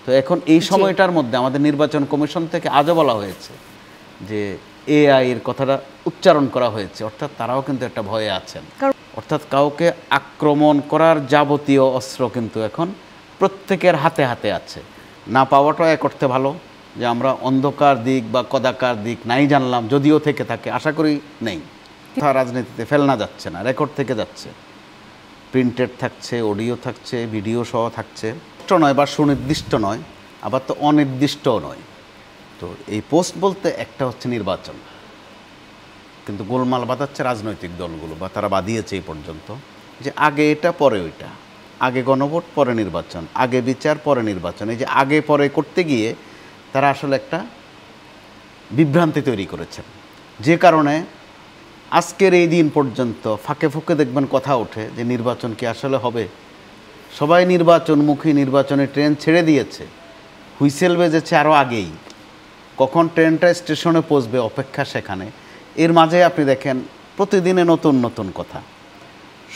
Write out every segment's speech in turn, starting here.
তো এখন এই সময়টার মধ্যে আমাদের নির্বাচন কমিশন থেকে আজও বলা হয়েছে যে এআই এর কথাটা উচ্চারণ করা হয়েছে, অর্থাৎ তারাও কিন্তু একটা ভয়ে আছেন। অর্থাৎ কাউকে আক্রমণ করার যাবতীয় অস্ত্র কিন্তু এখন প্রত্যেকের হাতে হাতে আছে। না পাওয়াটাও এক অর্থে ভালো, যে আমরা অন্ধকার দিক বা কদাকার দিক নাই জানলাম, যদিও থেকে থাকে, আশা করি নেই। রাজনীতিতে ফেলনা যাচ্ছে না, রেকর্ড থেকে যাচ্ছে, প্রিন্টেড থাকছে, অডিও থাকছে, ভিডিও সহ থাকছে। নয় বা সুনির্দিষ্ট নয়, আবার তো অনির্দিষ্টও নয়। তো এই পোস্ট বলতে একটা হচ্ছে নির্বাচন, কিন্তু গোলমাল বাঁধাচ্ছে রাজনৈতিক দলগুলো, বা তারা বাঁধিয়েছে এই পর্যন্ত, যে আগে এটা পরে ওইটা, আগে গণভোট পরে নির্বাচন, আগে বিচার পরে নির্বাচন। এই যে আগে পরে করতে গিয়ে তারা আসলে একটা বিভ্রান্তি তৈরি করেছেন, যে কারণে আজকের এই দিন পর্যন্ত ফাঁকে ফুঁকে দেখবেন কথা ওঠে যে নির্বাচন কি আসলে হবে। সবাই নির্বাচনমুখী, নির্বাচনের ট্রেন ছেড়ে দিয়েছে, হুইসেল বেজেছে আরও আগেই, কখন ট্রেনটা স্টেশনে পৌঁছবে অপেক্ষা সেখানে। এর মাঝে আপনি দেখেন প্রতিদিনে নতুন নতুন কথা।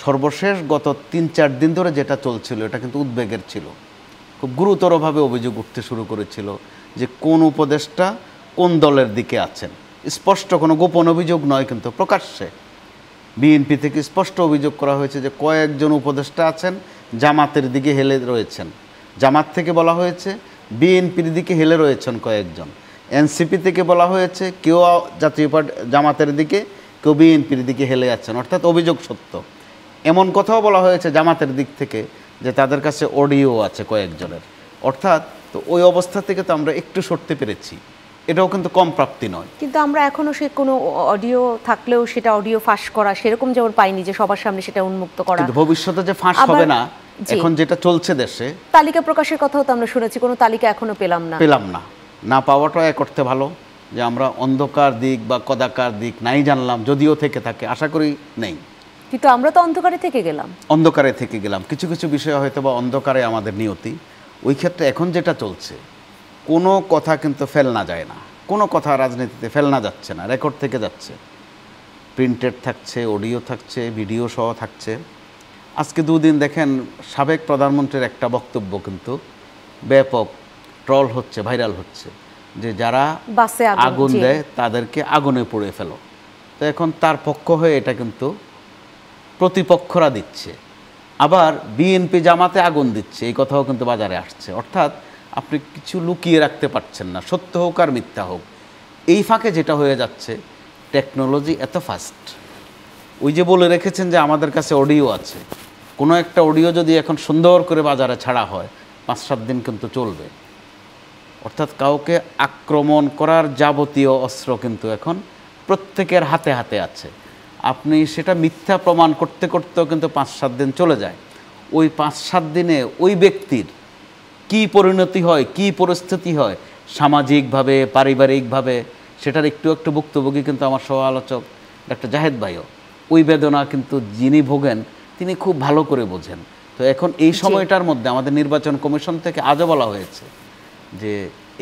সর্বশেষ গত ৩-৪ দিন ধরে যেটা চলছিল এটা কিন্তু উদ্বেগের ছিল, খুব গুরুতরভাবে অভিযোগ উঠতে শুরু করেছিল যে কোন উপদেষ্টা কোন দলের দিকে আছেন। স্পষ্ট কোনো গোপন অভিযোগ নয়, কিন্তু প্রকাশ্যে বিএনপি থেকে স্পষ্ট অভিযোগ করা হয়েছে যে কয়েকজন উপদেষ্টা আছেন জামাতের দিকে হেলে রয়েছেন। জামাত থেকে বলা হয়েছে বিএনপির দিকে হেলে রয়েছেন কয়েকজন। এনসিপি থেকে বলা হয়েছে কেউ জাতীয় পার্টি জামাতের দিকে, কেউ বিএনপির দিকে হেলে যাচ্ছেন, অর্থাৎ অভিযোগ সত্য। এমন কথাও বলা হয়েছে জামাতের দিক থেকে যে তাদের কাছে অডিও আছে কয়েকজনের। অর্থাৎ তো ওই অবস্থা থেকে তো আমরা একটু সরতে পেরেছি, এটাও কিন্তু কম প্রাপ্তি নয়। কিন্তু আমরা এখনো সে কোনো অডিও থাকলেও সেটা অডিও ফাঁস করা সেরকম যেমন পাইনি যে সবার সামনে সেটা উন্মুক্ত করা। কিন্তু ভবিষ্যতে যে ফাঁস হবে না, এখন যেটা চলছে দেশে, তালিকা প্রকাশের কথাও তো আমরা শুনেছি, কোনো তালিকা এখনো পেলাম না। না পাওয়াটাও এক অর্থে ভালো, যে আমরা অন্ধকার দিক বা কদাকার দিক নাই জানলাম, যদিও থেকে থাকে, আশা করি নেই। কিন্তু আমরা তো অন্ধকারে থেকে গেলাম, কিছু কিছু বিষয় হয়তো বা অন্ধকারে আমাদের নিয়তি। ওই ক্ষেত্রে এখন যেটা চলছে, কোনো কথা কিন্তু ফেলনা যায় না, কোনো কথা রাজনীতিতে ফেলনা যাচ্ছে না, রেকর্ড থেকে যাচ্ছে, প্রিন্টেড থাকছে, অডিও থাকছে, ভিডিও সহ থাকছে। আজকে 2 দিন দেখেন সাবেক প্রধানমন্ত্রীর একটা বক্তব্য কিন্তু ব্যাপক ট্রল হচ্ছে, ভাইরাল হচ্ছে, যে যারা আগুন দেয় তাদেরকে আগুনে পুড়ে ফেলো। তো এখন তার পক্ষ হয়ে এটা কিন্তু প্রতিপক্ষরা দিচ্ছে, আবার বিএনপি জামাতে আগুন দিচ্ছে, এই কথাও কিন্তু বাজারে আসছে। অর্থাৎ আপনি কিছু লুকিয়ে রাখতে পারছেন না, সত্য হোক আর মিথ্যা হোক। এই ফাঁকে যেটা হয়ে যাচ্ছে, টেকনোলজি এত ফাস্ট, ওই যে বলে রেখেছেন যে আমাদের কাছে অডিও আছে, কোনো একটা অডিও যদি এখন সুন্দর করে বাজারে ছাড়া হয় 5-7 দিন কিন্তু চলবে। অর্থাৎ কাউকে আক্রমণ করার যাবতীয় অস্ত্র কিন্তু এখন প্রত্যেকের হাতে হাতে আছে। আপনি সেটা মিথ্যা প্রমাণ করতে করতেও কিন্তু 5-7 দিন চলে যায়। ওই 5-7 দিনে ওই ব্যক্তির কি পরিণতি হয়, কি পরিস্থিতি হয় সামাজিকভাবে, পারিবারিকভাবে, সেটার একটু একটু ভুক্তভোগী কিন্তু আমার সহ আলোচক ডক্টর জাহেদ ভাইও। ওই বেদনা কিন্তু যিনি ভোগেন তিনি খুব ভালো করে বোঝেন। তো এখন এই সময়টার মধ্যে আমাদের নির্বাচন কমিশন থেকে আজও বলা হয়েছে যে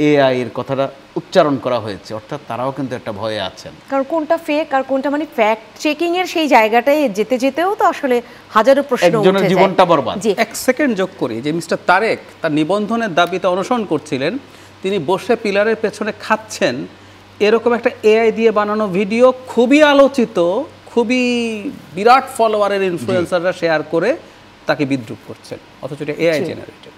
এআই এর কথাটা উচ্চারণ করা হয়েছে, অর্থাৎ তারাও কিন্তু একটা ভয়ে আছেন। কারণ কোনটা ফেক আর কোনটা মানে ফ্যাক্ট চেকিং এর সেই জায়গাটায় যেতে যেতেও তো আসলে হাজারো প্রশ্ন উঠে যায়, একজনের জীবনটা বরবাদ। 1 সেকেন্ড যোগ করি যে মিস্টার তারেক তার নিবন্ধনের দাবিতে অনশন করছিলেন, তিনি বসে পিলারের পেছনে খাচ্ছেন, এরকম একটা এআই দিয়ে বানানো ভিডিও খুবই আলোচিত, খুবই বিরাট ফলোয়ারের ইনফ্লুয়েন্সাররা শেয়ার করে তাকে বিদ্রুপ করছেন, অথচ এটা এআই জেনারেটেড।